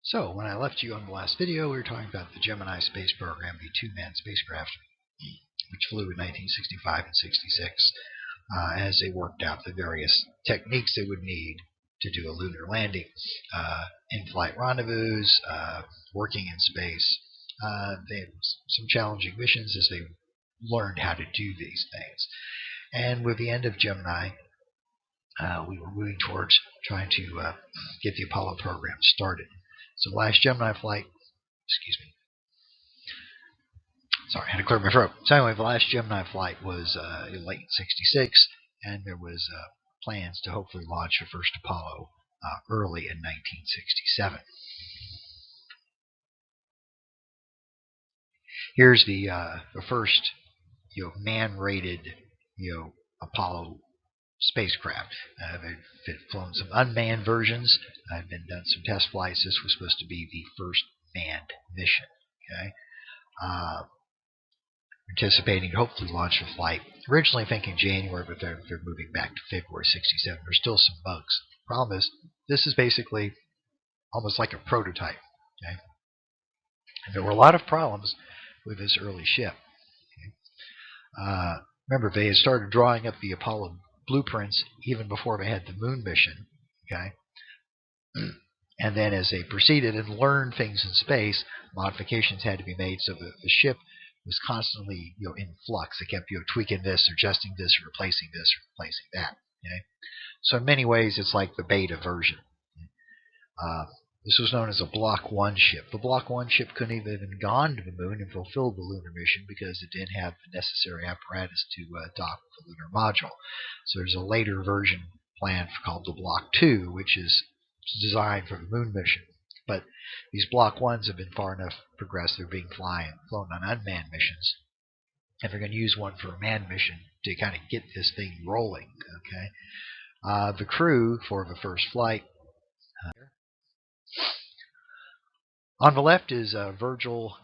So, when I left you on the last video, we were talking about the Gemini space program, the two-man spacecraft, which flew in 1965 and 66, as they worked out the various techniques they would need to do a lunar landing, in-flight rendezvous, working in space. They had some challenging missions as they learned how to do these things. And with the end of Gemini, we were moving towards trying to get the Apollo program started. So the last Gemini flight, excuse me, sorry, I had to clear my throat. So anyway, the last Gemini flight was in late '66, and there was plans to hopefully launch the first Apollo early in 1967. Here's the first, man-rated, Apollo spacecraft. They've flown some unmanned versions. I've been done some test flights. This was supposed to be the first manned mission. Okay, anticipating to hopefully launch the flight. Originally thinking January, but they're moving back to February '67. There's still some bugs. Problem is, this is basically almost like a prototype. Okay, and there were a lot of problems with this early ship. Okay? Remember, they had started drawing up the Apollo blueprints even before they had the moon mission. Okay, and then as they proceeded and learned things in space, modifications had to be made so that the ship was constantly, in flux. They kept, tweaking this, or adjusting this, or replacing this, or replacing that. Okay, so in many ways, it's like the beta version. This was known as a Block 1 ship. The Block 1 ship couldn't even gone to the moon and fulfilled the lunar mission because it didn't have the necessary apparatus to dock with the lunar module. So there's a later version planned called the Block 2, which is designed for the moon mission. But these Block 1s have been far enough progressed. They're being flown on unmanned missions. And they're going to use one for a manned mission to kind of get this thing rolling. Okay, the crew for the first flight. On the left is Virgil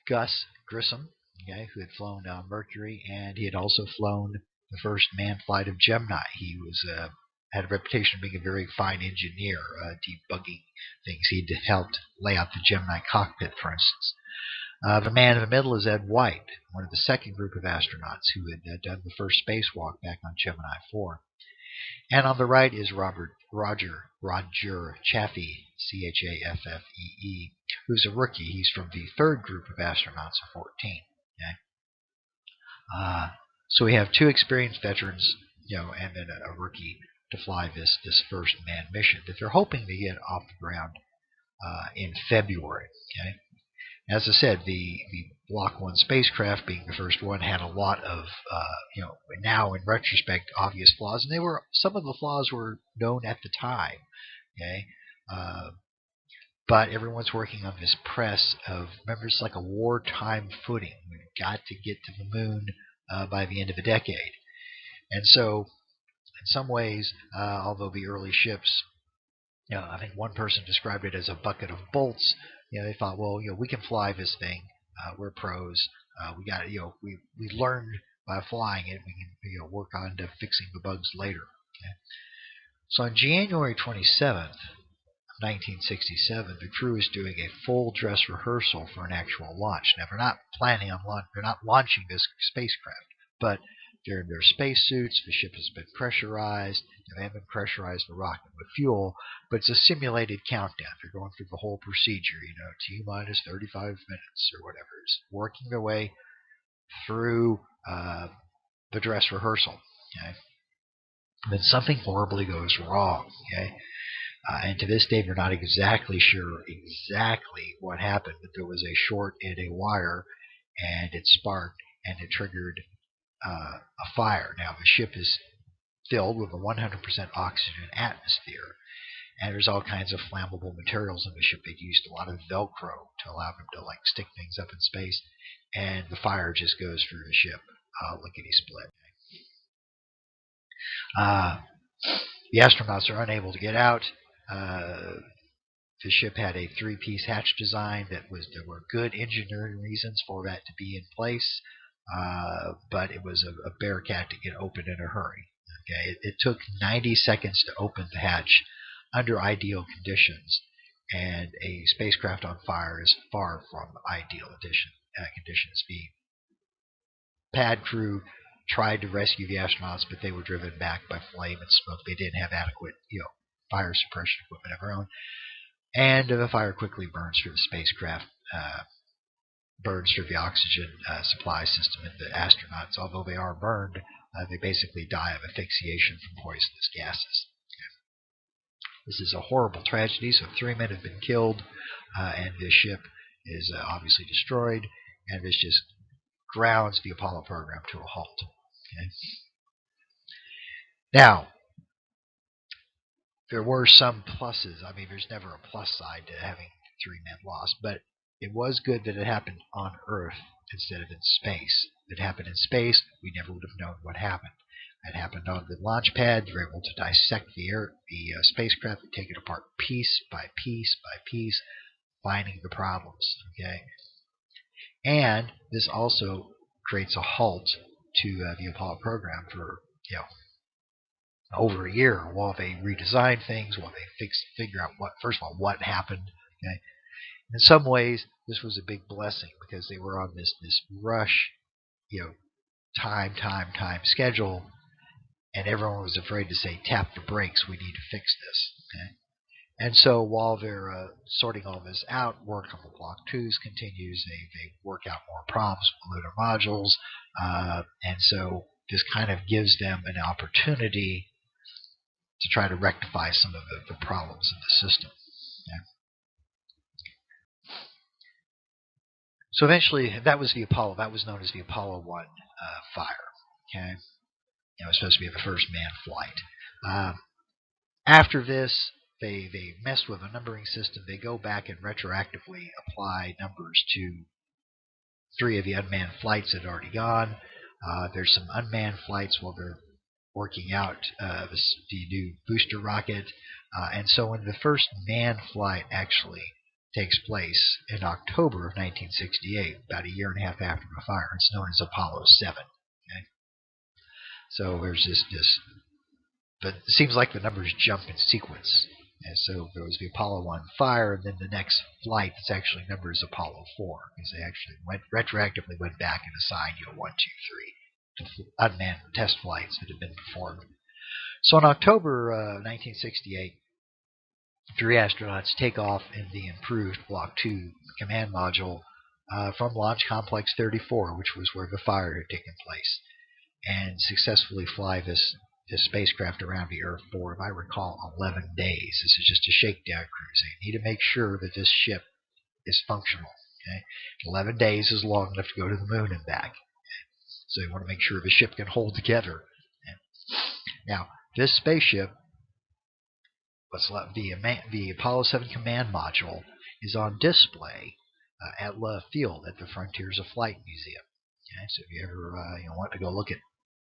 Gus Grissom, okay, who had flown Mercury, and he had also flown the first manned flight of Gemini. He was had a reputation of being a very fine engineer, debugging things. He had helped lay out the Gemini cockpit, for instance. The man in the middle is Ed White, one of the second group of astronauts who had done the first spacewalk back on Gemini 4. And on the right is Roger Chaffee, Chaffee, who's a rookie. He's from the third group of astronauts of 14. Okay? So we have two experienced veterans, and then a rookie to fly this first manned mission that they're hoping to get off the ground in February. Okay? As I said, the Block 1 spacecraft, being the first one, had a lot of, now in retrospect, obvious flaws, and some of the flaws were known at the time. Okay, but everyone's working on this press of, remember, it's like a wartime footing. We've got to get to the moon by the end of the decade, and so in some ways, although the early ships, I think one person described it as a bucket of bolts. They thought, well, we can fly this thing. We're pros. We got, we learned by flying it. We can, work on to fixing the bugs later. Okay? So on January 27th, 1967, the crew is doing a full dress rehearsal for an actual launch. Now, they're not planning on they're not launching this spacecraft, but they're in their spacesuits. The ship has been pressurized. They haven't pressurized the rocket with fuel, but it's a simulated countdown. They're going through the whole procedure, T-minus 35 minutes or whatever. It's working their way through the dress rehearsal. Okay? Then something horribly goes wrong. Okay? And to this day, they're not exactly sure exactly what happened, but there was a short in a wire, and it sparked, and it triggered a fire. Now, the ship is filled with a 100% oxygen atmosphere, and there's all kinds of flammable materials in the ship. They'd used a lot of Velcro to allow them to stick things up in space, and the fire just goes through the ship, lickety-split. The astronauts are unable to get out. The ship had a three-piece hatch design there were good engineering reasons for that to be in place. But it was a bearcat to get open in a hurry. Okay, it took 90 seconds to open the hatch under ideal conditions, and a spacecraft on fire is far from ideal conditions. The pad crew tried to rescue the astronauts, but they were driven back by flame and smoke. They didn't have adequate, fire suppression equipment of their own, and the fire quickly burns through the spacecraft, burns through the oxygen supply system, and the astronauts, although they are burned, they basically die of asphyxiation from poisonous gases. This is a horrible tragedy. So 3 men have been killed, and this ship is obviously destroyed, and this just grounds the Apollo program to a halt. Okay? Now, there were some pluses. I mean, there's never a plus side to having 3 men lost, but it was good that it happened on Earth instead of in space. If it happened in space, we never would have known what happened. It happened on the launch pad. They were able to dissect the spacecraft and take it apart piece by piece by piece, finding the problems. Okay, and this also creates a halt to the Apollo program for over a year while they redesign things, while they figure out first of all what happened. Okay, in some ways this was a big blessing because they were on this rush, time schedule. And everyone was afraid to say, tap the brakes, we need to fix this. Okay? And so while they're sorting all this out, work on the Block 2s continues. They work out more problems with lunar modules. And so this kind of gives them an opportunity to try to rectify some of the problems in the system. Okay? So eventually, that was the Apollo. That was known as the Apollo 1 fire. Okay? It was supposed to be the first manned flight. After this, they messed with a numbering system. They go back and retroactively apply numbers to 3 of the unmanned flights that had already gone. There's some unmanned flights while they're working out the new booster rocket. And so when the first manned flight actually takes place in October of 1968, about a year and a half after the fire, it's known as Apollo 7. Okay? So there's this, but it seems like the numbers jump in sequence. And so there was the Apollo 1 fire, and then the next flight that's actually numbered is Apollo 4, because they actually retroactively went back and assigned 1, 2, 3 to unmanned test flights that had been performed. So in October 1968, 3 astronauts take off in the improved Block 2 command module from Launch Complex 34, which was where the fire had taken place, and successfully fly this spacecraft around the Earth for, if I recall, 11 days. This is just a shakedown cruise. They need to make sure that this ship is functional. Okay? 11 days is long enough to go to the moon and back. So you want to make sure the ship can hold together. Now, this spaceship, the Apollo 7 command module, is on display at Love Field at the Frontiers of Flight Museum. Okay? So if you ever want to go look at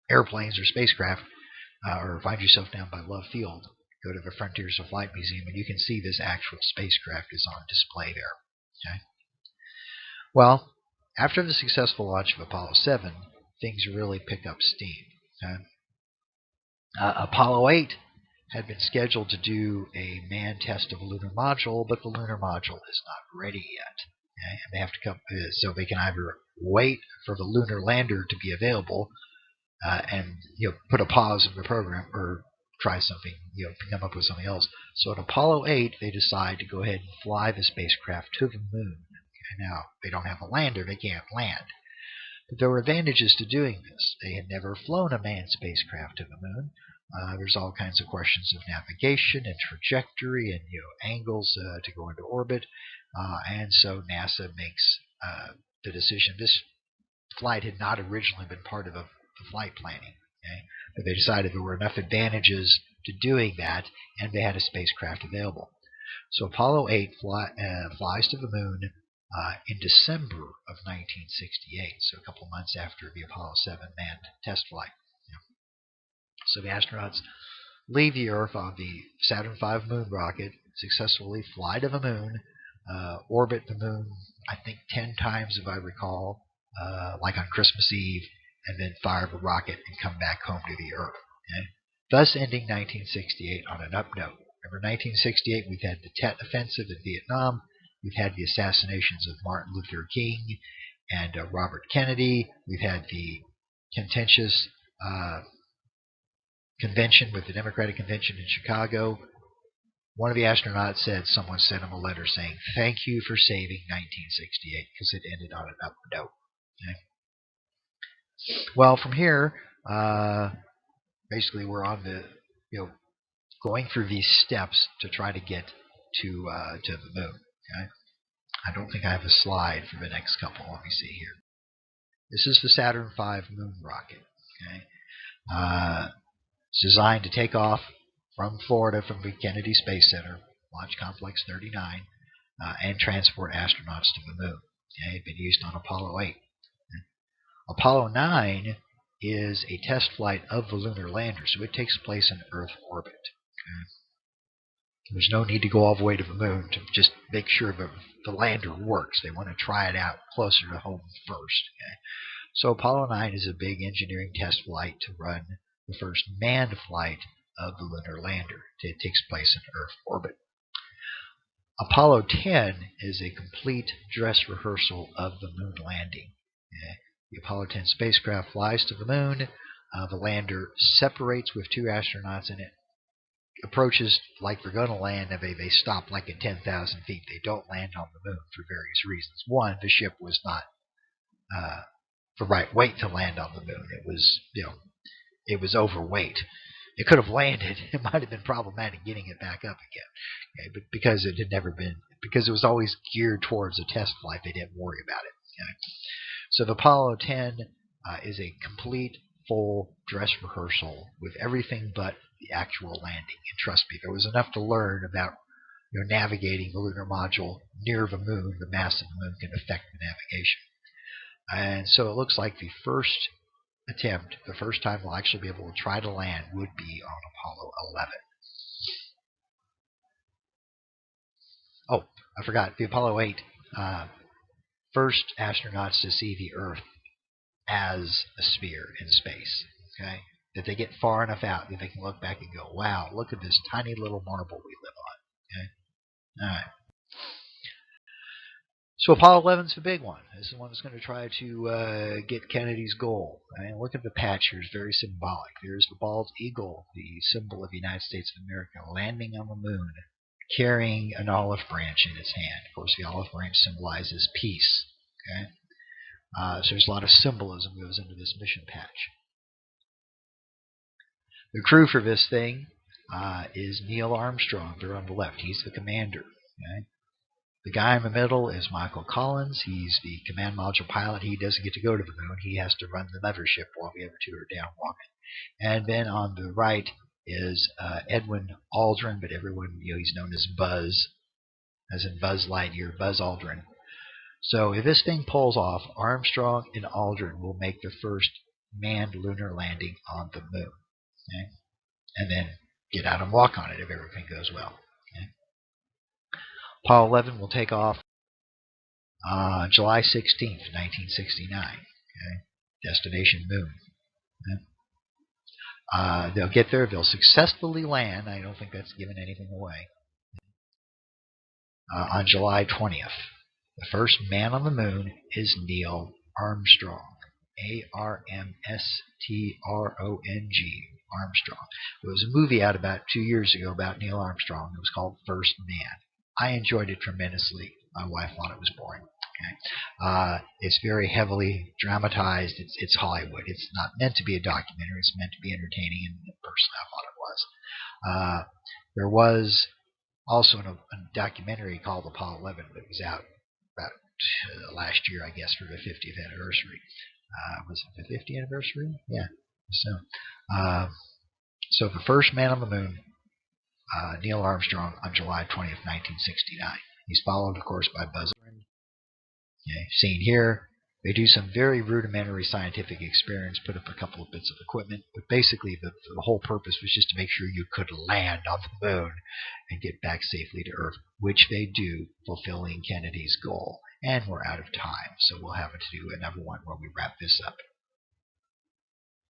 airplanes or spacecraft, or find yourself down by Love Field, go to the Frontiers of Flight Museum, and you can see this actual spacecraft is on display there. Okay? Well, after the successful launch of Apollo 7, things really pick up steam. Okay? Apollo 8 had been scheduled to do a manned test of a lunar module, but the lunar module is not ready yet. Okay? And they have to come, so they can either wait for the lunar lander to be available, and put a pause in the program, or try something, come up with something else. So at Apollo 8, they decide to go ahead and fly the spacecraft to the moon. Okay, now, they don't have a lander, they can't land. But there were advantages to doing this. They had never flown a manned spacecraft to the moon. There's all kinds of questions of navigation and trajectory and angles to go into orbit. And so NASA makes the decision. This flight had not originally been part of the flight planning. Okay? But they decided there were enough advantages to doing that, and they had a spacecraft available. So Apollo 8 flies to the moon in December of 1968, so a couple of months after the Apollo 7 manned test flight. So the astronauts leave the Earth on the Saturn V moon rocket, successfully fly to the moon, orbit the moon, I think 10 times if I recall, like on Christmas Eve, and then fire the rocket and come back home to the Earth. Okay? Thus ending 1968 on an up note. Remember 1968, we've had the Tet Offensive in Vietnam. We've had the assassinations of Martin Luther King and Robert Kennedy. We've had the contentious convention with the Democratic Convention in Chicago. One of the astronauts said someone sent him a letter saying, "Thank you for saving 1968," because it ended on an up note. Okay? Well, from here, basically we're on the, going through these steps to try to get to the moon. Okay? I don't think I have a slide for the next couple. Let me see here. This is the Saturn V moon rocket. Okay? It's designed to take off from Florida, from the Kennedy Space Center, Launch Complex 39, and transport astronauts to the moon. Okay? It's been used on Apollo 8. Okay? Apollo 9 is a test flight of the lunar lander, so it takes place in Earth orbit. Okay? There's no need to go all the way to the moon to just make sure the lander works. They want to try it out closer to home first. Okay? So Apollo 9 is a big engineering test flight to run the first manned flight of the lunar lander. It takes place in Earth orbit. Apollo 10 is a complete dress rehearsal of the moon landing. Okay? The Apollo 10 spacecraft flies to the moon. The lander separates with 2 astronauts in it. Approaches like they're going to land, and they stop like at 10,000 feet. They don't land on the moon for various reasons. One, the ship was not the right weight to land on the moon. It was overweight. It could have landed. It might have been problematic getting it back up again. Okay? But because it was always geared towards a test flight, they didn't worry about it. Okay? So the Apollo 10 is a complete, full dress rehearsal with everything but the actual landing. And trust me, there was enough to learn about navigating the lunar module near the moon. The mass of the moon can affect the navigation. And so it looks like the first attempt, the first time we'll actually be able to try to land, would be on Apollo 11. Oh, I forgot, the Apollo 8, first astronauts to see the Earth as a sphere in space. Okay? That they get far enough out that they can look back and go, wow, look at this tiny little marble we live on. Okay? All right. So Apollo 11 is the big one. This is the one that's going to try to get Kennedy's goal. And look at the patch here. It's very symbolic. There's the bald eagle, the symbol of the United States of America, landing on the moon, carrying an olive branch in its hand. Of course, the olive branch symbolizes peace. Okay? So there's a lot of symbolism that goes into this mission patch. The crew for this thing is Neil Armstrong. They're on the left. He's the commander. Okay? The guy in the middle is Michael Collins. He's the command module pilot. He doesn't get to go to the moon. He has to run the mothership while the other 2 are down walking. And then on the right is Edwin Aldrin, but everyone, he's known as Buzz, as in Buzz Lightyear, Buzz Aldrin. So if this thing pulls off, Armstrong and Aldrin will make the first manned lunar landing on the moon. Okay? And then get out and walk on it if everything goes well. Okay? Apollo 11 will take off July 16th, 1969. Okay? Destination Moon. Okay? They'll get there. They'll successfully land. I don't think that's giving anything away. On July 20th. The first man on the moon is Neil Armstrong. Armstrong. Armstrong. There was a movie out about 2 years ago about Neil Armstrong. It was called First Man. I enjoyed it tremendously. My wife thought it was boring. Okay? It's very heavily dramatized. It's Hollywood. It's not meant to be a documentary. It's meant to be entertaining, and personally I thought it was. There was also a documentary called Apollo 11 that was out about last year, I guess, for the 50th anniversary. Was it the 50th anniversary? Yeah. So the first man on the moon, Neil Armstrong, on July 20th, 1969. He's followed, of course, by Buzz Aldrin. Okay, seen here. They do some very rudimentary scientific experiments, put up a couple of bits of equipment, but basically the whole purpose was just to make sure you could land on the moon and get back safely to Earth, which they do, fulfilling Kennedy's goal. And we're out of time, so we'll have to do another one where we wrap this up.